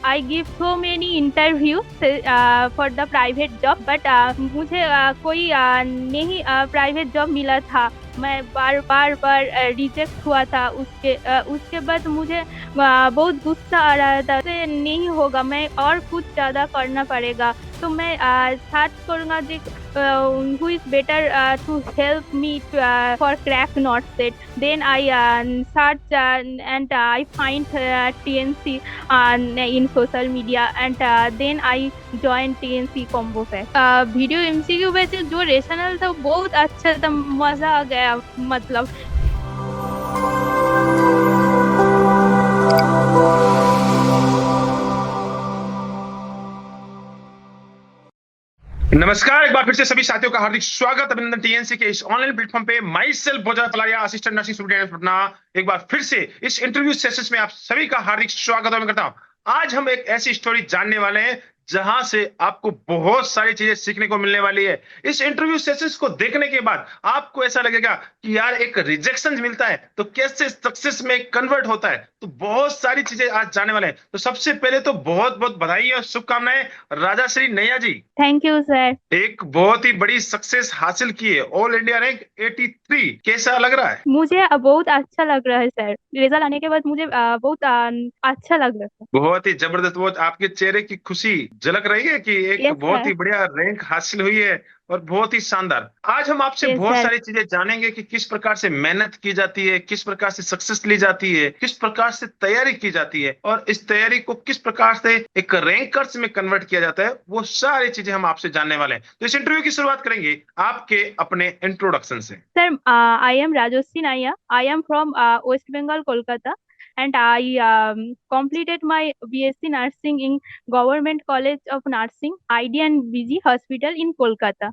I give so many interviews for the private job, but मुझे कोई नहीं private job मिला था। मैं बार बार बार रिजेक्ट हुआ था। उसके बाद मुझे बहुत गुस्सा आ रहा था। से नहीं होगा, मैं और कुछ ज़्यादा करना पड़ेगा। तो मैं सर्च करूँगा कि who is better to help me for crack not set. Then I search and I find TNC in social media, and then I join TNC combo pack. Video MCQ वैसे जो रेशनल था वो बहुत अच्छा था, मजा आ गया मतलब। नमस्कार, एक बार फिर से सभी साथियों का हार्दिक स्वागत, अभिनंदन टीएनसी के इस ऑनलाइन प्लेटफॉर्म पे। Myself Bhoja Palariya, assistant nursing student Patna, एक बार फिर से इस इंटरव्यू सेशंस में आप सभी का हार्दिक स्वागत मैं करता हूं। आज हम एक ऐसी स्टोरी जानने वाले हैं जहां से आपको बहुत सारी चीजें सीखने को मिलने वाली है। इस इंटरव्यू सेशंस को देखने के बाद आपको ऐसा लगेगा कि यार एक रिजेक्शन मिलता है तो कैसे सक्सेस में कन्वर्ट होता है। तो बहुत सारी चीजें आज जानने वाले हैं। तो सबसे पहले तो बहुत बहुत बधाई और शुभकामनाएं राजाश्री नैया जी। Thank you sir. एक बहुत ही बड़ी सक्सेस हासिल की है, ऑल इंडिया रैंक 83। कैसा लग रहा है? मुझे बहुत अच्छा लग रहा है सर। रिजल्ट आने के बाद मुझे बहुत अच्छा लग रहा है। बहुत ही जबरदस्त। वो आपके चेहरे की खुशी झलक रही है कि एक यस बहुत सर। ही बढ़िया रैंक हासिल हुई है और बहुत ही शानदार। आज हम आपसे यस बहुत सर। सारी चीजें जानेंगे कि किस प्रकार से मेहनत की जाती है, किस प्रकार से सक्सेस ली जाती है, किस प्रकार से तैयारी की जाती है और इस तैयारी को किस प्रकार से एक रैंकर्स में कन्वर्ट किया जाता है। वो सारी चीजें हम आपसे जानने वाले हैं। तो इस इंटरव्यू की शुरुआत करेंगे आपके अपने इंट्रोडक्शन से। Sir, I am Rajasthi Naya. I am from West Bengal, Kolkata, and I completed my BSc Nursing in Government College of Nursing, ID and BG Hospital in Kolkata.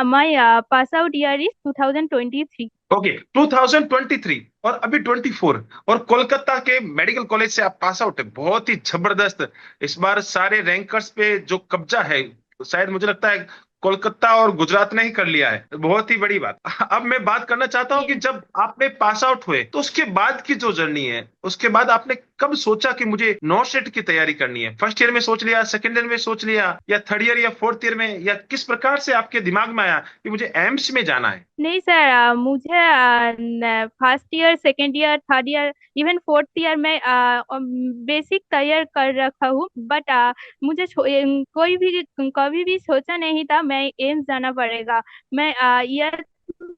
My pass out year is 2023. Okay, 2023 और अभी 24 और कोलकाता के medical college से आप pass out है। बहुत ही जबरदस्त। इस बार सारे रैंकर्स पे जो कब्जा है, शायद मुझे लगता है कोलकाता और गुजरात ने ही कर लिया है। बहुत ही बड़ी बात। अब मैं बात करना चाहता हूं कि Yes. जब आपने पास आउट हुए तो उसके बाद की जो जर्नी है, उसके बाद आपने कब सोचा कि मुझे नौ सेट की तैयारी करनी है? फर्स्ट ईयर में सोच लिया, सेकेंड ईयर में सोच लिया, या थर्ड ईयर या फोर्थ ईयर में, या किस प्रकार से आपके दिमाग में आया कि मुझे एम्स में जाना है? नहीं सर, मुझे first year, second year, third year, even fourth year में बेसिक तैयार कर रखा हूँ। बट मुझे कोई भी कभी भी सोचा नहीं था मैं एम्स जाना पड़ेगा। मैं ईयर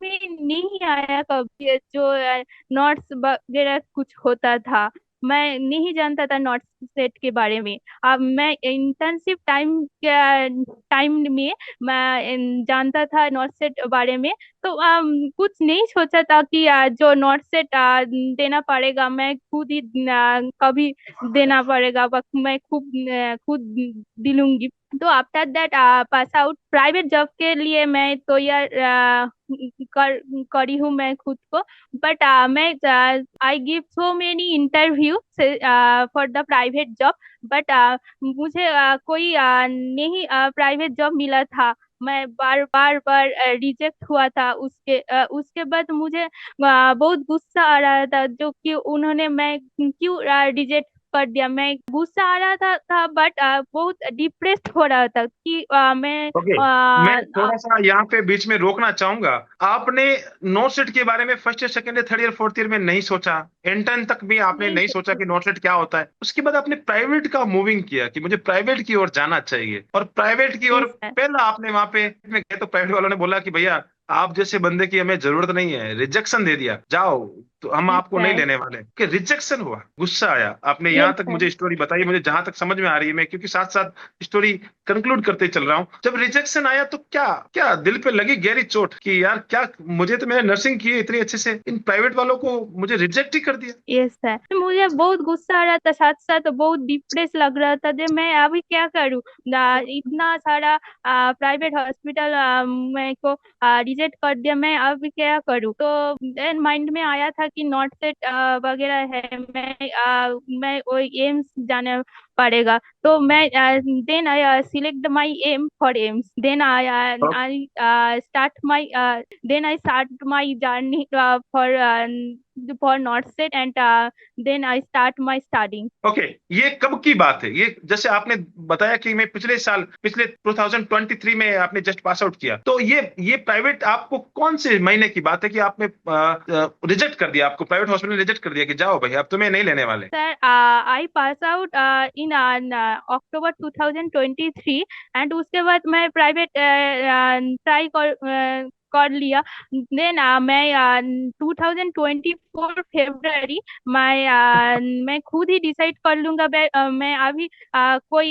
में नहीं आया कभी जो नोट्स वगैरह कुछ होता था। मैं नहीं जानता था नोट्स सेट के बारे में। अब मैं इंटर्नशिप टाइम में मैं जानता था नोट सेट बारे में। तो कुछ नहीं सोचा था कि जो नोट सेट देना पड़ेगा, मैं खुद ही कभी देना पड़ेगा, मैं खुद दिलूंगी। तो after that pass out private job के लिए मैं तो यार करी हूँ मैं खुद को। बट मैं I give so many interview for the private job, but मुझे कोई नहीं प्राइवेट जॉब मिला था। मैं बार बार बार रिजेक्ट हुआ था। उसके बाद मुझे बहुत गुस्सा आ रहा था, जो कि उन्होंने मैं क्यों रिजेक्ट कर दिया। मैं गुस्सा आ रहा था बट बहुत डिप्रेस्ड हो रहा था कि मैं ओके, मैं थोड़ा सा यहाँ पे बीच में रोकना चाहूंगा। आपने नोट सेट के बारे में first year, second year, third year, fourth year में नहीं सोचा, इंटर्न तक भी आपने नहीं नहीं सोचा कि नोट सेट क्या होता है। उसके बाद आपने प्राइवेट का मूविंग किया कि मुझे प्राइवेट की ओर जाना चाहिए, और प्राइवेट की ओर यस पहला आपने वहां पे में गए तो प्राइवेट वालों ने बोला कि भैया आप जैसे बंदे की हमें जरूरत नहीं है, रिजेक्शन दे दिया, जाओ, तो हम यस आपको नहीं सर। लेने वाले। कि रिजेक्शन हुआ, गुस्सा आया, आपने यहाँ यस तक सर। मुझे स्टोरी बताई, मुझे जहां तक समझ में आ रही है, मैं क्योंकि साथ साथ स्टोरी कंक्लूड करते चल रहा हूँ। जब रिजेक्शन आया तो क्या क्या दिल पे लगी गहरी चोट कि यार क्या, मुझे तो मैंने नर्सिंग की है इतनी अच्छे से, इन प्राइवेट वालों को मुझे रिजेक्ट ही कर दिया। यस सर, तो मुझे बहुत गुस्सा आ रहा था, साथ साथ बहुत डिप्रेस लग रहा था जो मैं अभी क्या करूँ। इतना सारा प्राइवेट हॉस्पिटल मेरे को रिजेक्ट कर दिया, मैं अभी क्या करूँ। तो देन माइंड में आया था कि नॉट सेट वगैरह है, मैं वो एम्स जाने पड़ेगा। तो मैं then I select my aim for AIIMS. Then I start my journey for for NOTSET, and then I start my studying. Okay, ये कब की बात है? ये जैसे आपने बताया कि मैं पिछले साल, पिछले 2023 में आपने जस्ट पास आउट किया, तो ये प्राइवेट आपको कौन से महीने की बात है कि आपने रिजेक्ट कर दिया, आपको प्राइवेट हॉस्पिटल ने रिजेक्ट कर दिया कि जाओ भाई अब तुम्हें नहीं लेने वाले? Sir, I pass out in October 2023, and उसके बाद मैं प्राइवेट ट्राई कर लिया। देन मैं 2024 फेब्रुअरी मैं खुद ही डिसाइड कर लूंगा। मैं अभी कोई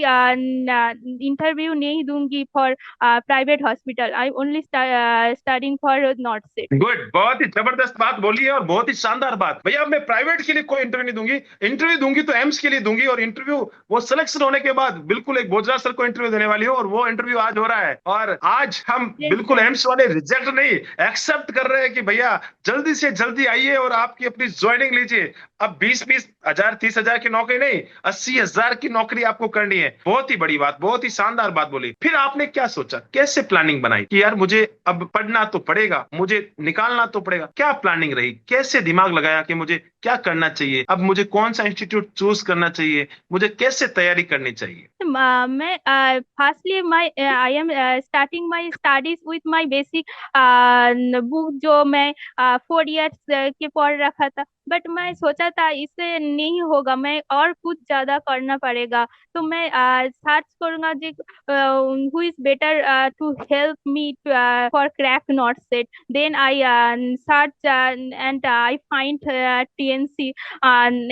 इंटरव्यू नहीं दूंगी for private hospital. I only studying for not set. Good, बहुत ही जबरदस्त बात बोली है और बहुत ही शानदार बात। भैया अब मैं प्राइवेट के लिए कोई इंटरव्यू नहीं दूंगी, इंटरव्यू दूंगी तो एम्स के लिए दूंगी, और इंटरव्यू वो सिलेक्शन होने के बाद बिल्कुल एक भोजराज सर को इंटरव्यू देने वाली हो, और वो इंटरव्यू आज हो रहा है। और आज हम यस बिल्कुल सर। एम्स वाले रिजेक्ट नहीं, एक्सेप्ट कर रहे हैं कि भैया जल्दी से जल्दी आइए और आपकी अपनी ज्वाइनिंग लीजिए। अब 20-20 हजार 30 हजार की नौकरी नहीं, 80 हजार की नौकरी आपको करनी है। बहुत ही बड़ी बात, बहुत ही शानदार बात बोली। फिर आपने क्या सोचा, कैसे प्लानिंग बनाई कि यार मुझे अब पढ़ना तो पड़ेगा, मुझे निकालना तो पड़ेगा? क्या प्लानिंग रही, कैसे दिमाग लगाया कि मुझे क्या करना चाहिए, अब मुझे कौन सा इंस्टीट्यूट चूज करना चाहिए, मुझे कैसे तैयारी करनी चाहिए? मैं firstly my I am starting my studies with my basic book जो मैं 4 इयर्स के पढ़ रखा था। बट मैं सोचा था इससे नहीं होगा, मैं और कुछ ज्यादा करना पड़ेगा। तो मैं सर्च करूंगा जी who is better to help me for crack not set. Then I search and I find TNC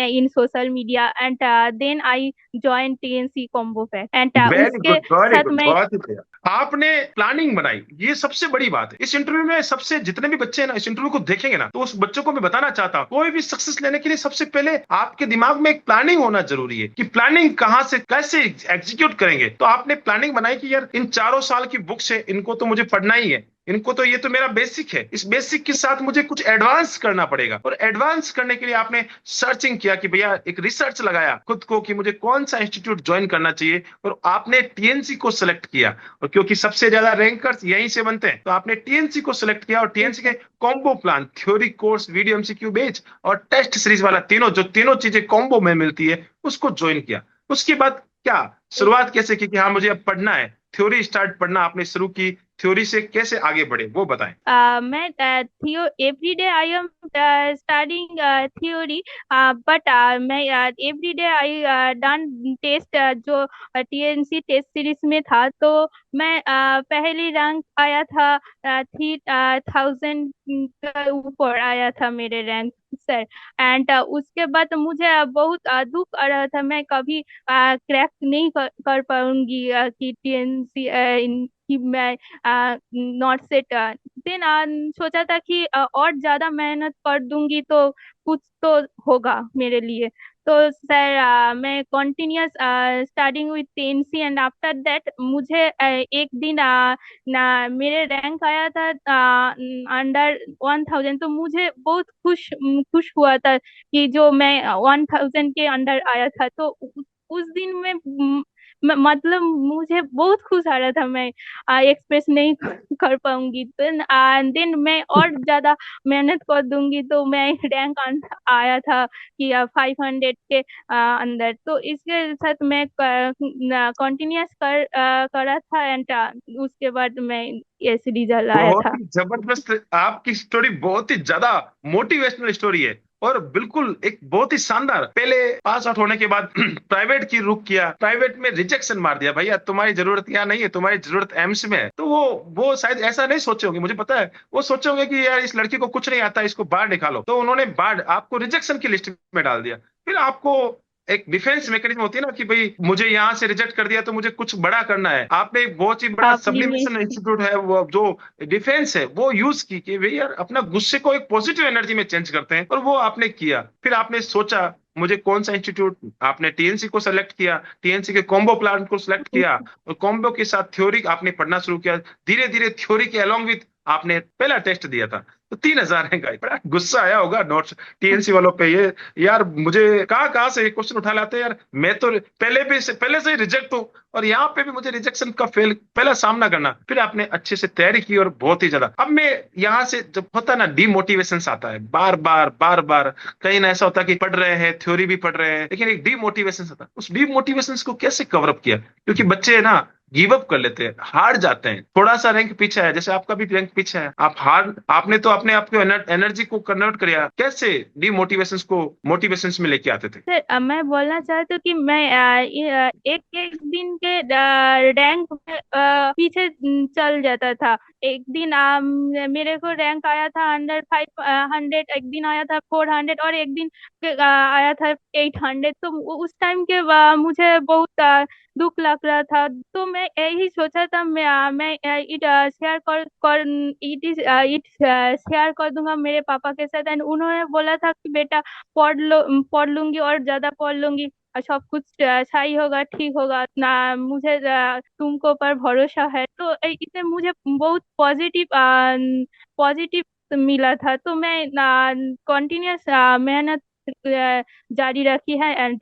in social media, and then I joined TNC combo pack, and very उसके गुड, वेरी साथ good, मैं बहुत ही बढ़िया। आपने planning बनाई, ये सबसे बड़ी बात है। इस इंटरव्यू में सबसे जितने भी बच्चे हैं ना इस इंटरव्यू को देखेंगे ना, तो उस बच्चों को मैं बताना चाहता हूँ, कोई भी सक्सेस लेने के लिए सबसे पहले आपके दिमाग में एक प्लानिंग होना जरूरी है कि प्लानिंग कहाँ से कैसे एग्जीक्यूट करेंगे। तो आपने प्लानिंग बनाई कि यार इन 4 साल की बुक्स है, इनको तो मुझे पढ़ना ही है, इनको तो ये तो मेरा बेसिक है, इस बेसिक के साथ मुझे कुछ एडवांस करना पड़ेगा। और एडवांस करने के लिए आपने सर्चिंग किया कि भैया एक रिसर्च लगाया खुद को कि मुझे कौन सा इंस्टीट्यूट ज्वाइन करना चाहिए, और आपने टीएनसी को सिलेक्ट किया। और क्योंकि सबसे ज्यादा रैंकर्स यहीं से बनते हैं, तो आपने टीएनसी को सिलेक्ट किया, और टीएनसी के combo plan, theory course, video MCQ बेच और टेस्ट सीरीज वाला, तीनों चीजें कॉम्बो में मिलती है, उसको ज्वाइन किया। उसके बाद क्या शुरुआत कैसे की कि हाँ मुझे अब पढ़ना है, थ्योरी स्टार्ट पढ़ना आपने शुरू की, थ्योरी से कैसे आगे बढ़े वो बताएं। मैं थियो every day I am studying theory. But मैं every day I done test जो TNC टेस्ट सीरीज में था। तो मैं पहली रैंक आया था 3000 के ऊपर आया था मेरे रैंक सर। एंड उसके बाद मुझे बहुत दुख आ रहा था, मैं कभी क्रैक नहीं कर पाऊंगी कि TNC कि मैं नॉट सेट। देन सोचा था कि और ज्यादा मेहनत कर दूंगी तो कुछ तो होगा मेरे लिए। तो सर मैं continuous starting with TNC, and after that मुझे एक दिन ना मेरे रैंक आया था अंडर 1000। तो मुझे बहुत खुश हुआ था कि जो मैं 1000 के अंडर आया था। तो उस दिन में मतलब मुझे बहुत खुश आ रहा था। मैं एक्सप्रेस नहीं कर पाऊंगी। देन मैं और ज्यादा मेहनत कर दूंगी तो मैं रैंक आया था कि 500 के अंदर। तो इसके साथ मैं कंटिन्यूअस करा था, एंड उसके बाद मैं ऐसे रिजल्ट आया बहुत था। ही जबरदस्त, आपकी स्टोरी बहुत ही ज्यादा मोटिवेशनल स्टोरी है, और बिल्कुल एक बहुत ही शानदार। पहले पास आउट होने के बाद प्राइवेट की रुख किया, प्राइवेट में रिजेक्शन मार दिया, भैया तुम्हारी जरूरत यहाँ नहीं है, तुम्हारी जरूरत एम्स में है। तो वो शायद ऐसा नहीं सोचे होंगे, मुझे पता है वो सोचे होंगे कि यार इस लड़की को कुछ नहीं आता, इसको बाहर निकालो। तो उन्होंने बाहर आपको रिजेक्शन की लिस्ट में डाल दिया। फिर आपको एक डिफेंस मैकेनिज्म होती है ना कि भाई मुझे यहां से रिजेक्ट कर दिया तो मुझे कुछ बड़ा करना है। आपने एक बहुत ही बड़ा प्लीज। सब्लिमेशन इंस्टीट्यूट है वो जो डिफेंस है वो यूज की कि भाई यार अपना गुस्से को एक पॉजिटिव एनर्जी में चेंज करते हैं, और वो आपने किया। फिर आपने सोचा मुझे कौन सा इंस्टीट्यूट, आपने टीएनसी को सेलेक्ट किया, टीएनसी के कॉम्बो प्लान को सिलेक्ट किया, और कॉम्बो के साथ थ्योरी आपने पढ़ना शुरू किया। धीरे धीरे थ्योरी के अलोंग विथ आपने पहला टेस्ट दिया था तो 3,000 रैंक आई, बड़ा गुस्सा आया होगा नोट्स टीएनसी वालों पे ये। यार मुझे कहाँ कहाँ से क्वेश्चन उठा लाते हैं यार, मैं तो पहले से ही रिजेक्ट हूँ, और यहाँ पे भी मुझे रिजेक्शन का फेल पहला सामना करना। फिर आपने अच्छे से तैयारी की और बहुत ही ज्यादा। अब मैं यहाँ से जब होता है ना डीमोटिवेशन आता है, बार बार बार बार, कहीं ना ऐसा होता है कि पढ़ रहे हैं, थ्योरी भी पढ़ रहे हैं, लेकिन एक डीमोटिवेशन आता है। उस डीमोटिवेशन को कैसे कवर अप किया? क्योंकि बच्चे ना गिव अप कर लेते हैं, हार जाते हैं, थोड़ा सा रैंक पीछे है, जैसे आपका भी रैंक पीछे है, आपने तो अपने आप को एनर्जी को कन्वर्ट किया, कैसे डीमोटिवेशन को मोटिवेशन में लेके आते थे? सर मैं बोलना चाहती हूँ कि मैं एक एक दिन के रैंक में पीछे चल जाता था। एक दिन मेरे को रैंक आया था 500, एक दिन आया था 400, और एक दिन आया था 800। तो उस टाइम के मुझे बहुत दुख लग रहा था। तो मैं यही सोचा था, मैं इट शेयर इट शेयर कर दूंगा मेरे पापा के साथ। एंड उन्होंने बोला था कि बेटा पढ़ लूंगी और ज्यादा पढ़ लूंगी, और सब कुछ सही होगा, ठीक होगा ना, मुझे तुमको पर भरोसा है। तो इससे मुझे बहुत पॉजिटिव पॉजिटिव मिला था। तो मैं कंटिन्यूअस मेहनत जारी रखी है, and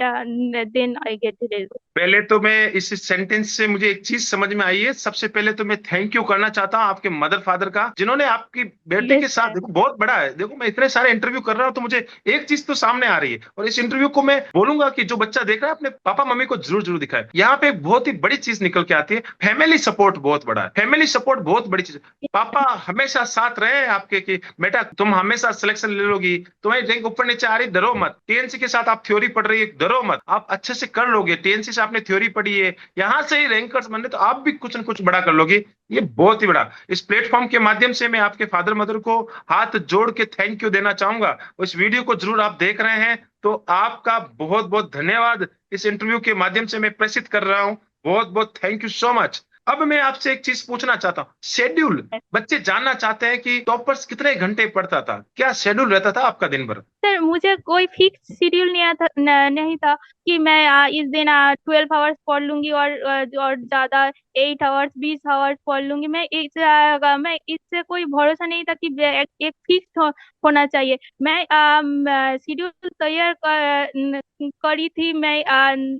then I get result. पहले तो मैं इस सेंटेंस से मुझे एक चीज समझ में आई है। सबसे पहले तो मैं थैंक यू करना चाहता हूँ आपके मदर फादर का, जिन्होंने आपकी बेटे यस के साथ, सर। देखो बहुत बड़ा है, देखो मैं इतने सारे इंटरव्यू कर रहा हूँ तो मुझे एक चीज तो सामने आ रही है, और इस इंटरव्यू को मैं बोलूंगा कि जो बच्चा देख रहा है अपने पापा मम्मी को जरूर जरूर दिखाए। यहाँ पे एक बहुत ही बड़ी चीज निकल के आती है, फैमिली सपोर्ट बहुत बड़ा है, फैमिली सपोर्ट बहुत बड़ी चीज है। पापा हमेशा साथ रहे हैं आपके कि बेटा तुम हमेशा सिलेक्शन ले लोगी, तुम्हारी रैंक ऊपर नीचे आ रही, डरो मत, टीएनसी के साथ आप थ्योरी पढ़ रही है, डरो मत, आप अच्छे से कर लोगे, टीएनसी से आपने थ्योरी पढ़ी है, यहाँ से ही रैंकर्स बनने तो आप भी कुछ ना कुछ बड़ा कर लोगे। ये बहुत ही बड़ा, इस प्लेटफॉर्म के माध्यम से मैं आपके फादर मदर को हाथ जोड़ के थैंक यू देना चाहूंगा। इस वीडियो को जरूर आप देख रहे हैं तो आपका बहुत बहुत धन्यवाद, इस इंटरव्यू के माध्यम से मैं प्रेषित कर रहा हूँ, बहुत बहुत थैंक यू सो मच। अब मैं आपसे एक चीज पूछना चाहता हूँ, शेड्यूल, बच्चे जानना चाहते हैं कि टॉपर्स कितने घंटे पढ़ता था, क्या शेड्यूल रहता था आपका दिन भर? सर मुझे कोई फिक्स शेड्यूल नहीं था कि मैं इस दिन 12 आवर्स पढ़ लूंगी, और ज्यादा 8 आवर्स 20 आवर्स पढ़ लूंगी। मैं इससे कोई भरोसा नहीं था कि एक फिक्स होना चाहिए। मैं शेड्यूल तैयार करी थी मैं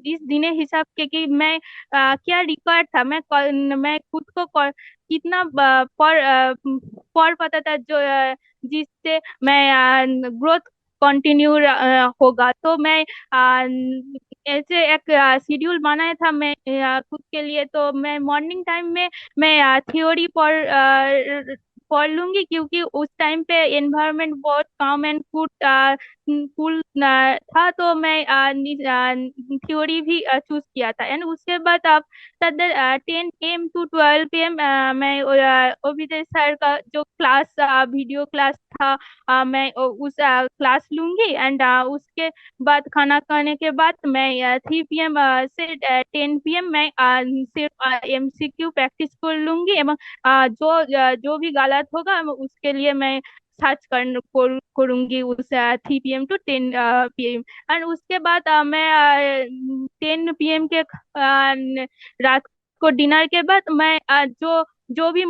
इस दिन हिसाब के कि मैं क्या रिक्वायर्ड था, मैं खुद को कितना पढ़ पाता था, जो जिससे मैं ग्रोथ कंटिन्यू होगा। तो मैं ऐसे एक शेड्यूल बनाया था मैं खुद के लिए। तो मैं मॉर्निंग टाइम में मैं थ्योरी पढ़ लूंगी, क्योंकि उस टाइम पे एनवायरनमेंट बहुत काम एंड कूल कूल था। तो मैं थ्योरी भी चूज किया था। एंड उसके बाद आप 10 AM to 12 PM मैं ओविजय सर का जो क्लास वीडियो क्लास था, मैं उस क्लास लूंगी। एंड उसके बाद खाना खाने के बाद मैं 3 PM से 10 PM मैं सिर्फ MCQ प्रैक्टिस कर लूंगी। एवं जो भी गलत होगा उसके लिए मैं सर्च करूंगी उस 3 PM to 10 PM। एंड उसके बाद मैं 10 PM के रात को डिनर के बाद मैं जो जो भी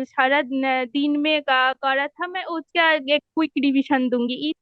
सारा दिन में करा था, मैं उसका एक क्विक रिवीजन दूंगी।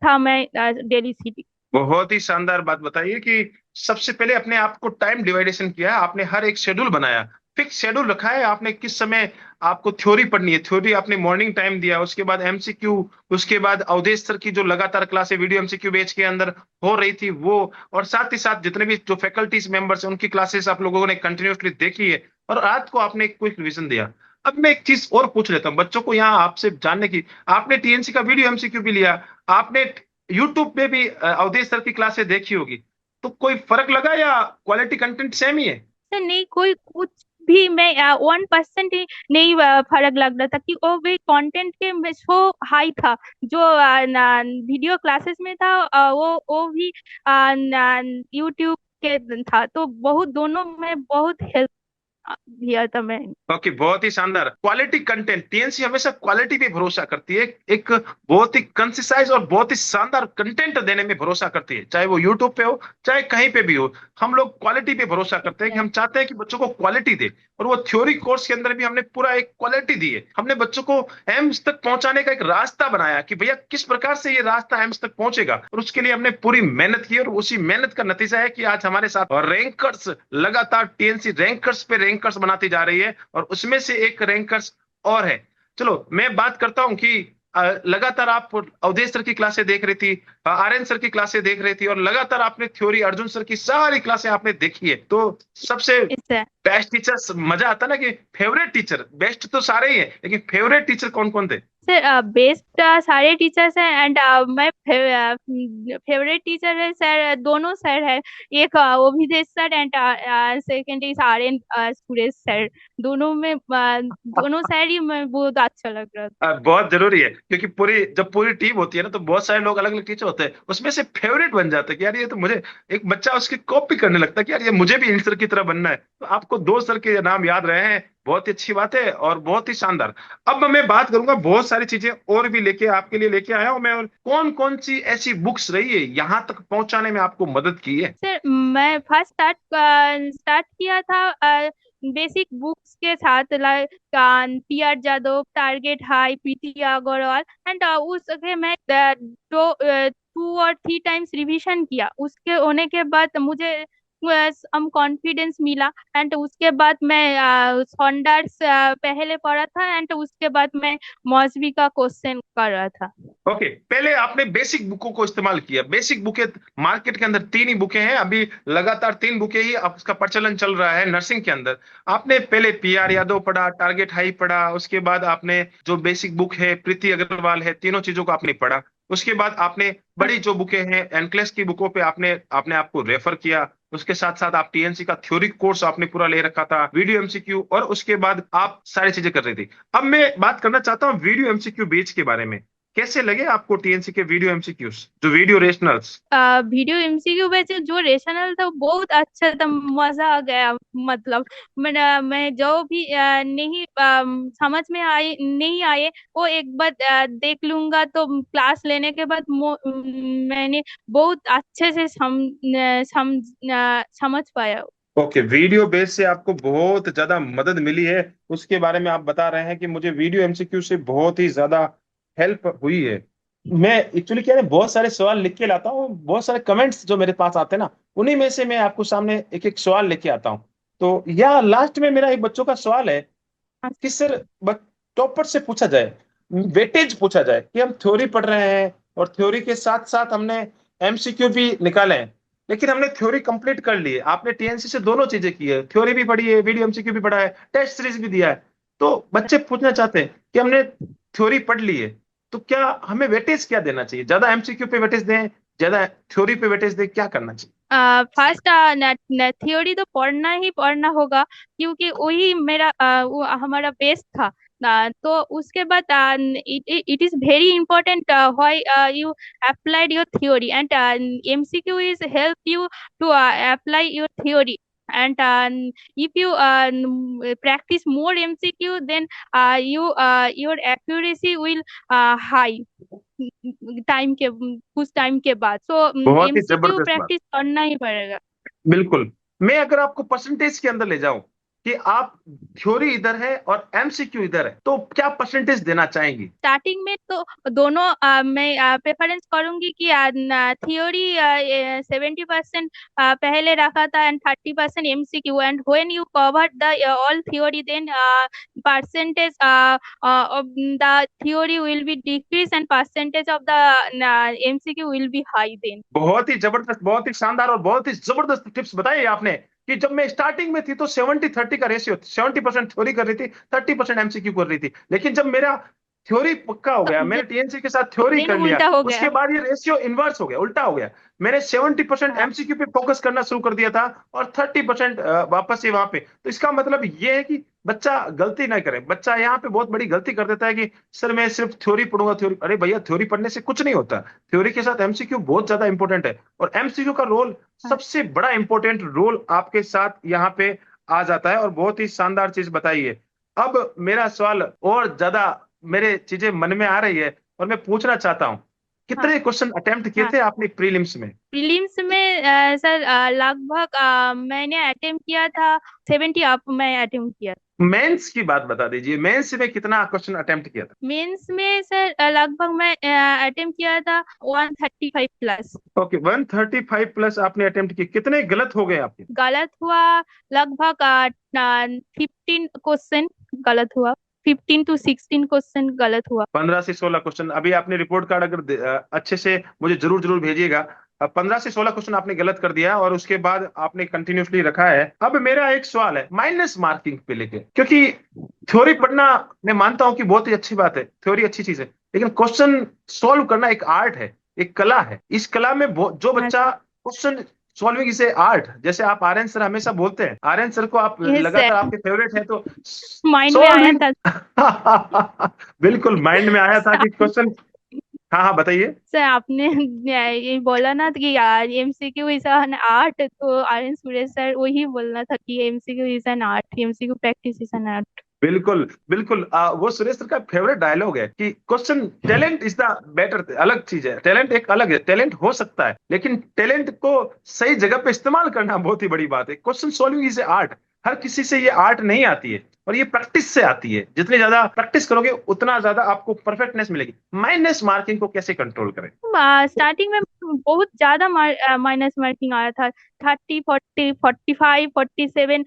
था मैं डेली सीटी। बहुत ही शानदार बात बताइए कि सबसे पहले अपने आप को टाइम डिवाइडेशन किया है आपने, हर एक शेड्यूल बनाया, फिक्स शेड्यूल रखा है आपने, किस समय आपको थ्योरी पढ़नी है, थ्योरी आपने मॉर्निंग टाइम दिया, उसके बाद एमसीक्यू, उसके बाद अवधेश सर की जो लगातार क्लासें वीडियो एमसीक्यू बैच के अंदर हो रही थी वो, और साथ ही साथ जितने भी जो फैकल्टीज मेंबर्स हैं उनकी क्लासेस आप लोगों ने कंटिन्यूसली देखी है, और रात को आपने एक क्विक रिवीजन दिया। अब मैं एक चीज और पूछ लेता हूँ बच्चों को यहाँ आपसे जानने की, आपने टीएनसी का वीडियो एमसीक्यू भी लिया, आपने यूट्यूब पे भी अवधेश सर की क्लासेस देखी होगी, तो कोई फर्क लगा या क्वालिटी कंटेंट सेम ही है? से नहीं, कोई कुछ भी मैं 1% ही नहीं फर्क लग रहा था कि वो भी कंटेंट के में सो हाई था। जो वीडियो क्लासेस में था वो भी यूट्यूब के था। तो बहुत दोनों में बहुत help here the man. Okay, बहुत ही शानदार क्वालिटी कंटेंट। टीएनसी हमेशा क्वालिटी पे भरोसा करती है, एक बहुत ही कंसिसाइज और बहुत ही शानदार कंटेंट देने में भरोसा करती है, चाहे वो यूट्यूब पे हो चाहे कहीं पे भी हो। हम लोग क्वालिटी पे भरोसा करते हैं कि हम चाहते हैं कि बच्चों को क्वालिटी दे, और वो थ्योरी कोर्स के अंदर भी हमने पूरा एक क्वालिटी दी है। हमने बच्चों को एम्स तक पहुंचाने का एक रास्ता बनाया कि भैया किस प्रकार से ये रास्ता एम्स तक पहुंचेगा, और उसके लिए हमने पूरी मेहनत की, और उसी मेहनत का नतीजा है कि आज हमारे साथ रैंकर्स, लगातार टीएनसी रैंकर्स पे रैंकर्स बनाती जा रही है, और उसमें से एक रैंकर्स और है। चलो मैं बात करता हूं कि लगातार आप अवधेश सर की क्लासें देख रही थी, आर्यन सर की क्लासें देख रही थी, और लगातार आपने थ्योरी अर्जुन सर की सारी क्लासें आपने देखी है, तो सबसे इससे बेस्ट टीचर, मजा आता ना कि फेवरेट टीचर, बेस्ट तो सारे ही है, लेकिन फेवरेट टीचर कौन कौन थे? सर बेस्ट सारे टीचर्स हैं, एंड माय फेवरेट टीचर है सर, दोनों सर है। एक Abhidesh sir, and second is R N Suresh sir. दोनों में दोनों सर ही मैं बहुत अच्छा लग रहा था। बहुत जरूरी है, क्योंकि जब पूरी टीम होती है ना, तो बहुत सारे लोग अलग अलग टीचर होते हैं, उसमें से फेवरेट बन जाता है कि यार ये तो मुझे, एक बच्चा उसकी कॉपी करने लगता है कि यार ये मुझे भी इन सर की तरह बनना है। तो आपको दो सर के नाम याद रहे हैं, बहुत ही अच्छी बात है और बहुत ही शानदार। अब मैं बात करूंगा, बहुत सारी चीजें और भी लेके आपके लिए लेके आया हूं मैं, और कौन कौन सी ऐसी बुक्स रही है यहाँ तक पहुंचाने में आपको मदद की है? सर मैं फर्स्ट स्टार्ट किया था बेसिक बुक्स के साथ, like P R Jadav, target high, Preeti Agarwal, and उसके मैं टू और थ्री टाइम्स रिवीजन किया। उसके होने के बाद मुझे हम कॉन्फिडेंस मिला, एंड उसके बाद मैं सॉन्डर्स पहले पढ़ा था, एंड उसके बाद मैं मौसवी का क्वेश्चन कर रहा था। ओके, पहले आपने बेसिक बुकों को इस्तेमाल किया। बेसिक बुकें मार्केट के अंदर तीन ही बुकें हैं अभी, लगातार तीन बुकें ही अब उसका प्रचलन चल रहा है नर्सिंग के अंदर। आपने पहले पी आर यादव पढ़ा, टारगेट हाई पढ़ा, उसके बाद आपने जो बेसिक बुक है प्रीति अग्रवाल है, तीनों चीजों को आपने पढ़ा। उसके बाद आपने बड़ी जो बुकें हैं एनक्लेस की बुकों पे आपने आपने आपको रेफर किया। उसके साथ साथ आप टीएनसी का थ्योरी कोर्स आपने पूरा ले रखा था, वीडियो एमसीक्यू, और उसके बाद आप सारी चीजें कर रही थी। अब मैं बात करना चाहता हूँ वीडियो एमसीक्यू बेच के बारे में। कैसे लगे आपको टीएनसी के वीडियो एमसीक्यूज, जो वीडियो रेशनल्स? वीडियो एमसीक्यू पे जो रेशनल था वो बहुत अच्छा था, मजा आ गया। मतलब मैं जो भी नहीं समझ में आए नहीं आए, वो एक बार देख लूंगा, तो क्लास लेने के बाद मैंने बहुत अच्छे से समझ पाया। ओके, वीडियो बेस से आपको बहुत ज्यादा मदद मिली है, उसके बारे में आप बता रहे हैं कि मुझे वीडियो एमसीक्यू से बहुत ही ज्यादा हेल्प हुई है। मैं एक्चुअली क्या है, बहुत सारे सवाल लिख के लाता हूँ, बहुत सारे कमेंट्स जो मेरे पास आते हैं ना, उन्हीं में से मैं आपको सामने एक एक सवाल लेके आता हूँ। तो या लास्ट में मेरा एक बच्चों का सवाल है कि सर, टॉपर से पूछा जाए, वेटेज पूछा जाए कि हम थ्योरी पढ़ रहे हैं और थ्योरी के साथ साथ हमने एमसीक्यू भी निकाले हैं, लेकिन हमने थ्योरी कंप्लीट कर ली है। आपने टीएनसी से दोनों चीजें की है, थ्योरी भी पढ़ी है, वीडियो एमसीक्यू भी पढ़ा है, टेस्ट सीरीज भी दिया है। तो बच्चे पूछना चाहते हैं कि हमने थ्योरी पढ़ ली है, तो क्या हमें वेटेज क्या देना चाहिए? ज्यादा एमसीक्यू पे वेटेज दें, ज्यादा थ्योरी पे वेटेज दें, क्या करना चाहिए? फर्स्ट थ्योरी तो पढ़ना ही पढ़ना होगा, क्योंकि वही मेरा वो हमारा बेस था। तो उसके बाद it is very important why you applied your theory, and MCQ is help you to apply your theory, and if you practice more MCQ, then your accuracy will high time के कुछ time के बाद। सो बहुत ही MCQ जबरदस्त बात। Practice करना ही पड़ेगा। बिल्कुल। मैं अगर आपको परसेंटेज के अंदर ले जाऊं कि आप थ्योरी इधर है और एमसीक्यू इधर है, तो क्या परसेंटेज देना चाहेंगी? स्टार्टिंग में तो दोनों मैं प्रेफरेंस करूंगी कि थियोरी 70% पहले रखा था, and 30% MCQ, and when you cover the all theory, then percentage of the theory will be decrease, and percentage of the MCQ will be high then. बहुत ही जबरदस्त, बहुत ही शानदार और बहुत ही जबरदस्त टिप्स बताई आपने कि जब मैं स्टार्टिंग में थी तो 70-30 का रेशियो, 70% थ्योरी कर रही थी, 30% एमसीक्यू कर रही थी। लेकिन जब मेरा थ्योरी पक्का हो गया, मैंने टीएनसी के साथ थ्योरी देन कर लिया, उल्टा हो उसके गया। बाद ये रेशियो इनवर्स हो गया, उल्टा हो गया। मैंने 70% हाँ। एमसीक्यू पे फोकस करना शुरू कर दिया था, और 30% वापस से वहां पे। तो इसका मतलब ये है कि बच्चा गलती ना करे। बच्चा यहाँ पे बहुत बड़ी गलती कर देता है कि सर मैं सिर्फ थ्योरी पढ़ूंगा, थ्योरी। अरे भैया, थ्योरी पढ़ने से कुछ नहीं होता, थ्योरी के साथ एमसीक्यू बहुत ज्यादा इंपॉर्टेंट है। और एमसीक्यू का रोल, हाँ। सबसे बड़ा इंपॉर्टेंट रोल आपके साथ यहाँ पे आ जाता है और बहुत ही शानदार चीज बताई है। अब मेरा सवाल और ज्यादा मेरे चीजें मन में आ रही है और मैं पूछना चाहता हूँ, हाँ कितने क्वेश्चन अटेम्प्ट किए हाँ। थे आपने प्रीलिम्स में? प्रीलिम्स में सर लगभग मैंने अटेम्प्ट किया था 70 अप मैं अटेम्प्ट किया। मेंस की बात बता दीजिए, मेंस में कितना क्वेश्चन अटेम्प्ट किया था? मेंस में सर लगभग मैं अटेम्प्ट किया था 135 प्लस। ओके, 135 प्लस आपने अटेम्प्ट किए, कितने गलत हो गए आपके? गलत हुआ लगभग 15 क्वेश्चन गलत हुआ। 15 to 16 क्वेश्चन गलत हुआ। 15 से 16 क्वेश्चन। अभी आपने रिपोर्ट कार्ड अगर अच्छे से मुझे जरूर जरूर भेजिएगा। 15 से 16 क्वेश्चन आपने गलत कर दिया और उसके बाद आपने कंटिन्यूसली रखा है। अब मेरा एक सवाल है माइनस मार्किंग पे लेके, क्योंकि थ्योरी पढ़ना मैं मानता हूं कि बहुत ही अच्छी बात है, थ्योरी अच्छी चीज है, लेकिन क्वेश्चन सॉल्व करना एक आर्ट है, एक कला है। इस कला में जो हाँ बच्चा क्वेश्चन सॉल्विंग इसे आर्ट, जैसे आप आर्यन सर हमेशा बोलते हैं, आर्यन सर को आप यस सर, लगातार आपके फेवरेट है, तो माइंड में आया सॉल्विंग था। बिल्कुल माइंड में आया था कि आप- क्वेश्चन। हाँ हाँ, बताइए। सर आपने ये बोला ना कि यार एमसीक्यू इज एन आर्ट, तो आर्यन सुरेश सर वही बोलना था कि MCQ is an art, MCQ practice is an art. बिल्कुल बिल्कुल, वो सुरेश सर का फेवरेट डायलॉग है कि question talent is the better, अलग चीज है, टैलेंट एक अलग है, टैलेंट हो सकता है लेकिन टैलेंट को सही जगह पे इस्तेमाल करना बहुत ही बड़ी बात है। Question solving is a art, हर किसी से ये आर्ट नहीं आती है और ये प्रैक्टिस से आती है। जितनी ज्यादा प्रैक्टिस करोगे उतना ज्यादा आपको परफेक्टनेस मिलेगी। माइनस मार्किंग को कैसे कंट्रोल करें? स्टार्टिंग में बहुत ज्यादा माइनस मार्किंग आया था। 30, 40, 45, 47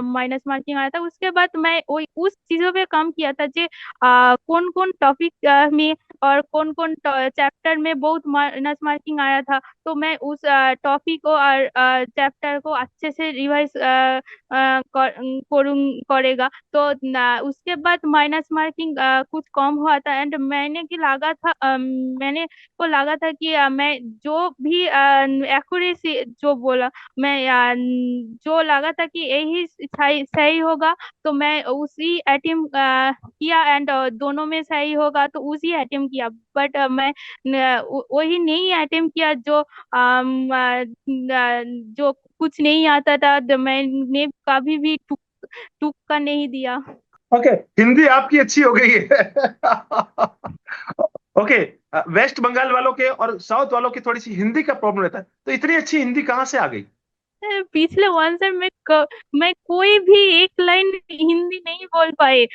माइनस मार्किंग आया था। उसके बाद मैं उस चीजों पे काम किया था जे कौन कौन टॉपिक में और कौन कौन चैप्टर में बहुत माइनस मार्किंग आया था। तो मैं उस टॉपिक को और चैप्टर को अच्छे से रिवाइज करेगा। तो उसके बाद माइनस मार्किंग कुछ कम हुआ था। एंड मैंने की लगा था मैंने को लगा था कि मैं जो भी एक्यूरेसी जो बोला, मैं जो लगा था कि यही सही सही होगा, तो मैं उसी अटेम्प्ट किया। एंड दोनों में सही होगा तो उसी अटेम्प्ट किया। बट मैं वही नहीं अटेम्प्ट किया जो जो कुछ नहीं आता था, तो मैंने कभी भी तुक्का नहीं दिया। ओके, हिंदी आपकी अच्छी हो गई है। ओके, वेस्ट बंगाल वालों के और साउथ वालों की थोड़ी सी हिंदी का प्रॉब्लम रहता है, तो इतनी अच्छी हिंदी कहाँ से आ गई? पिछले 1 साल में मैं कोई भी एक लाइन हिंदी नहीं बोल पाए।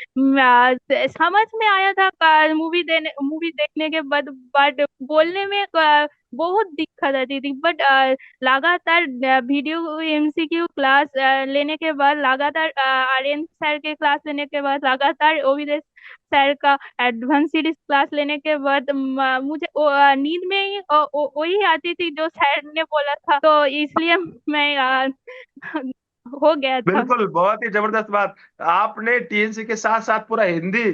समझ में आया था मूवी देखने के बाद, बट बोलने में बहुत दिक्कत आती थी। बट लगातार वीडियो एमसीक्यू क्लास लेने के बाद, लगातार आर्यन सर के क्लास लेने के बाद, लगातार ओविदेश सर का एडवांस सीरीज क्लास लेने के बाद मुझे नींद में ही वही आती थी जो सर ने बोला था। तो इसलिए मैं हो गया था। बिल्कुल, बहुत ही जबरदस्त बात। आपने टीएनसी के साथ साथ पूरा हिंदी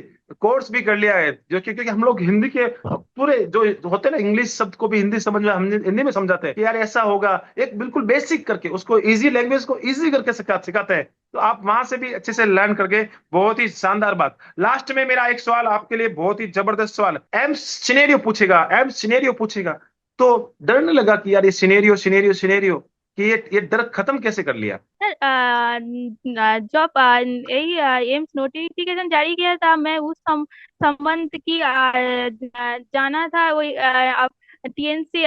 कोर्स भी कर लिया है, जो क्योंकि हम लोग हिंदी के पूरे जो होते हैं ना, इंग्लिश शब्द को भी हिंदी समझ में, हम हिंदी में समझाते हैं कि यार ऐसा होगा, एक बिल्कुल बेसिक करके उसको इजी, लैंग्वेज को इजी करके सिखाते हैं। तो आप वहां से भी अच्छे से लर्न करके, बहुत ही शानदार बात। लास्ट में मेरा एक सवाल आपके लिए, बहुत ही जबरदस्त सवाल, एम सिनेरियो पूछेगा, तो डर नहीं लगा कि यार ये सिनेरियो सिनेरियो सिनेरियो, कि ये डर खत्म कैसे कर लिया? सर जब यही एम्स नोटिफिकेशन जारी किया था, मैं उस संबंध की जाना था। वही टीएनसी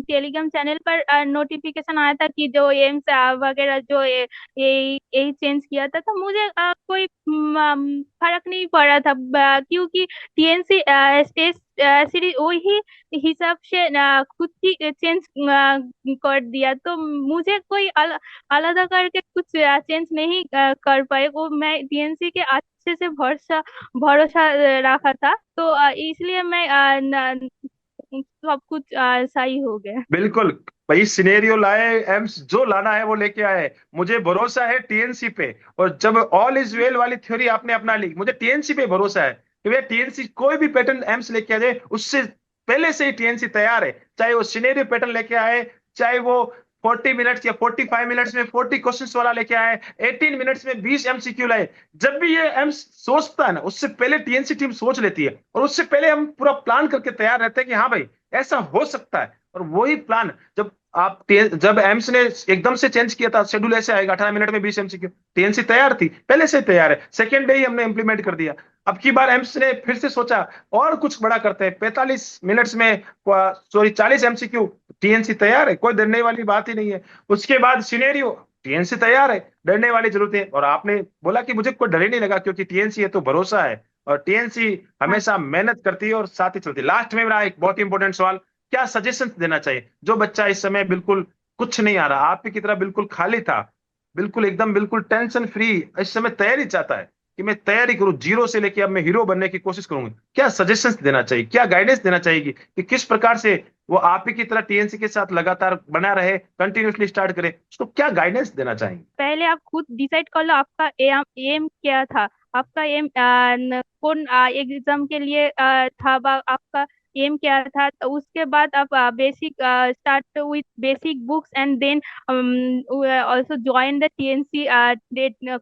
टेलीग्राम चैनल पर नोटिफिकेशन आया था कि जो एम्स वगैरह जो यही चेंज किया था। तो मुझे कोई फर्क नहीं पड़ा था। क्योंकि टीएनसी स्टेज सीरीज वही हिसाब से खुद ही चेंज कर दिया। तो मुझे कोई अलग करके कुछ चेंज नहीं कर पाए। वो मैं डीएनसी के अच्छे से भरोसा भरोसा रखा था। तो इसलिए मैं सब कुछ सही हो गया। बिल्कुल भाई, सिनेरियो लाए, एम्स जो लाना है वो लेके आए, मुझे भरोसा है टीएनसी पे। और जब ऑल इज वेल वाली थ्योरी आपने अपना ली, मुझे टीएनसी पे भरोसा है कि भैया टीएनसी कोई भी पैटर्न एम्स लेके आ जाए, उससे पहले से ही टीएनसी तैयार है, चाहे वो सिनेरियो पैटर्न लेके आए, चाहे वो 40 मिनट्स या 45 मिनट्स में 40 क्वेश्चंस वाला लेके आए, 18 मिनट्स में 20 MCQ लाए। जब भी ये एम सोचता है ना, उससे पहले टीएनसी टीम सोच लेती है, और उससे पहले हम पूरा प्लान करके तैयार रहते हैं कि हाँ भाई ऐसा हो सकता है। और वही प्लान जब जब एम्स ने एकदम से चेंज किया था, शेड्यूल ऐसे आएगा 18 मिनट में 20 MCQ, टीएनसी तैयार थी, पहले से तैयार है, सेकेंड डे ही हमने इंप्लीमेंट कर दिया। अब की बार एम्स ने फिर से सोचा और कुछ बड़ा करते हैं, 45 मिनट्स में, सॉरी 40 MCQ, टीएनसी तैयार है, कोई डरने वाली बात ही नहीं है। उसके बाद सिनेरियो, टीएनसी तैयार है, डरने वाली जरूरत है। और आपने बोला कि मुझे कोई डर ही नहीं लगा, क्योंकि टीएनसी है तो भरोसा है, और टीएनसी हाँ। हमेशा मेहनत करती है और साथ ही चलती है। लास्ट में मेरा एक बहुत इंपॉर्टेंट सवाल, क्या सजेशन देना चाहिए जो बच्चा इस समय बिल्कुल कुछ नहीं आ रहा, आप ही की तरह बिल्कुल खाली था, बिल्कुल एकदम बिल्कुल टेंशन फ्री, इस समय तैयारी चाहता है कि मैं तैयारी करूं जीरो से लेके अब मैं हीरो बनने की कोशिश करूंगी, क्या सजेशंस देना चाहिए, क्या गाइडेंस देना चाहिए कि किस प्रकार से वो आप ही की तरह टीएनसी के साथ लगातार बना रहे, कंटिन्यूसली स्टार्ट करे, उसको क्या गाइडेंस देना चाहिए? पहले आप खुद डिसाइड कर लो आपका एम एम क्या था। आपका एम कौन एग्जाम के लिए था, आपका एम क्या था। तो उसके बाद आप basic start with basic books and then also join the TNC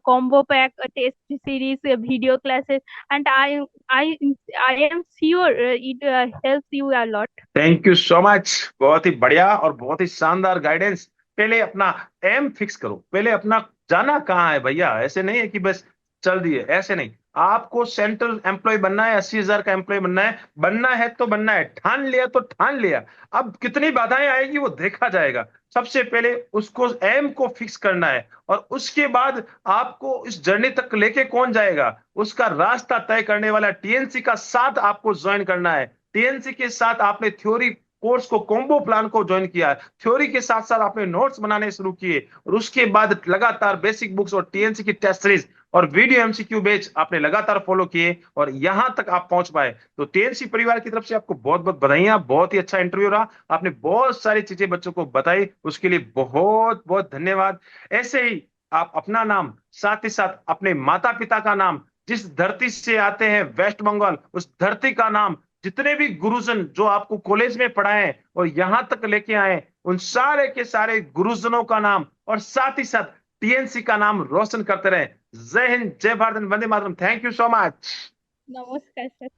combo pack test series video classes, and I I am sure it helps you a lot. Thank you so much, बहुत ही बढ़िया और बहुत ही शानदार guidance. पहले अपना M fix करो, पहले अपना जाना कहाँ है भैया, ऐसे नहीं है कि बस चल दिए, ऐसे नहीं। आपको सेंट्रल एम्प्लॉय बनना है, 80,000 का एम्प्लॉय बनना है, बनना है तो बनना है, ठान लिया तो ठान लिया। अब कितनी बाधाएं आएगी वो देखा जाएगा। सबसे पहले उसको एम को फिक्स करना है, और उसके बाद आपको इस जर्नी तक लेके कौन जाएगा, उसका रास्ता तय करने वाला टीएनसी का साथ आपको ज्वाइन करना है। टीएनसी के साथ आपने थ्योरी कोर्स को, कॉम्बो प्लान को ज्वाइन किया, थ्योरी के साथ साथ आपने नोट्स बनाने शुरू किए, और उसके बाद लगातार बेसिक बुक्स और टीएनसी की टेस्ट सीरीज और वीडियो एमसीक्यू बैच आपने लगातार फॉलो किए, और यहां तक आप पहुंच पाए। तो टीएनसी परिवार की तरफ से आपको बहुत बहुत बधाइयां, बहुत ही अच्छा इंटरव्यू रहा, आपने बहुत सारी चीजें बच्चों को बताई, उसके लिए बहुत बहुत धन्यवाद। ऐसे ही आप अपना नाम, साथ ही साथ अपने माता पिता का नाम, जिस धरती से आते हैं वेस्ट बंगाल, उस धरती का नाम, जितने भी गुरुजन जो आपको कॉलेज में पढ़ाए और यहां तक लेके आए, उन सारे के सारे गुरुजनों का नाम, और साथ ही साथ टीएनसी का नाम रोशन करते रहे। जय हिंद, जय भारत, वंदे मातरम। Thank you so much. नमस्कार सर।